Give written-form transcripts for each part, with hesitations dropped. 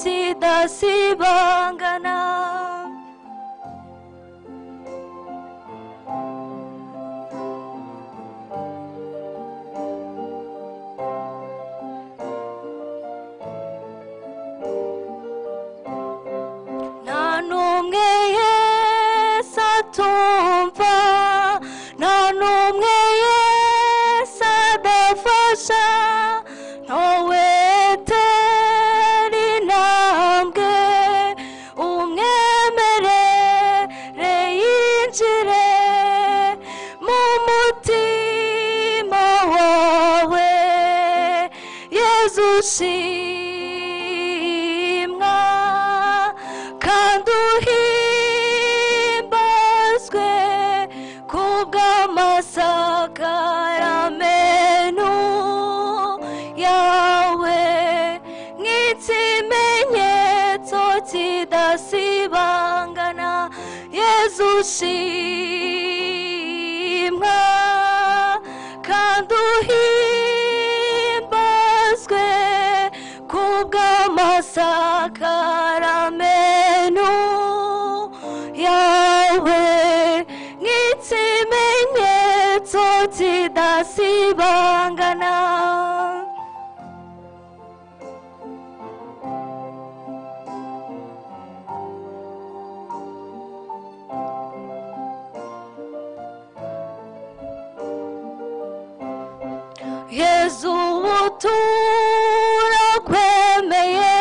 kidasibangana. Nanumwe Yesu atumva, nanumwe Yesu adafasha, ntowetera intambwe umwemerere yinjire mu mutima wawe. Yesu ushimwa kandi uhimbazwe kubw'amasakaramentu yawe, nk'ikimenyetso kidasibangana. Yesu ushimwa kandi uhimbazwe kubw'amasakaramentu yawe, nk'ikimenyetso kidasibangana. Yesu turakwemeye,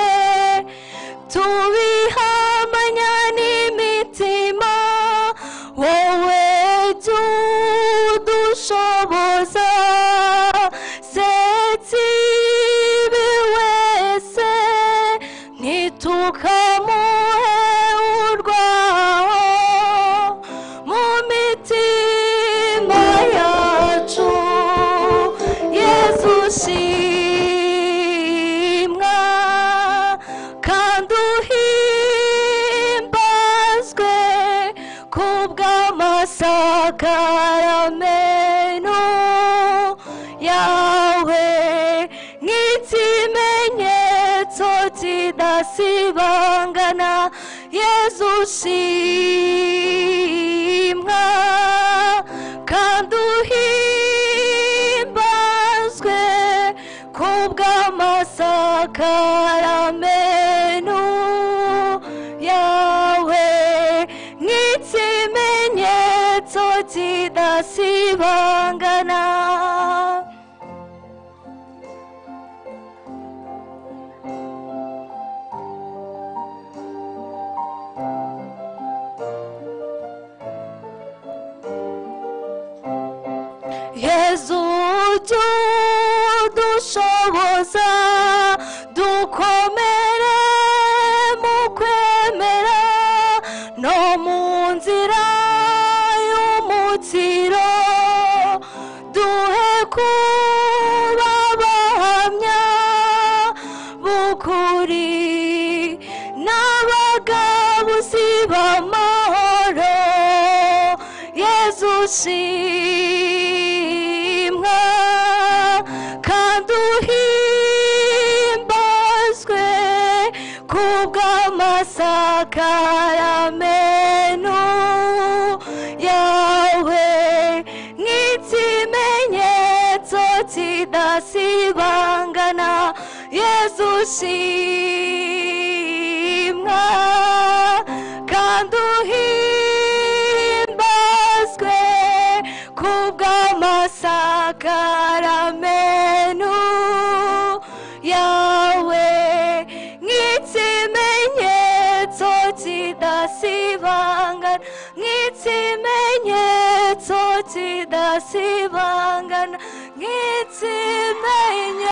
tubihamanya n'imitima, wowe tudushoboza, sekibi wese ntitukamuhe urwaho mu mitima yacu. Yesu ushimwa kandi uhimbazwe kubw'amasakaramentu yawe, nk'ikimenyetso kidasibangana. Yesu ushimwa kandi uhimbazwe kubw'amasakaramentu yawe, nk'ikimenyetso kidasibangana. Yesu udushoboza, dukomere mu kwemera no mu nzira y'umukiro, duhe kuba abahamya b'ukuri n'abagabuzi b'amahoro. Yesu ushimwa kandi uhimbazwe kubw'amasakaramentu yawe, nk'ikimenyetso kidasibangana. Yesu ushimwa kandi uhimbazwe kubw'amasakaramentu yawe, nk'ikimenyetso kidasibangana, nk'ikimenyetso kidasibangana, nk'ikimenyetso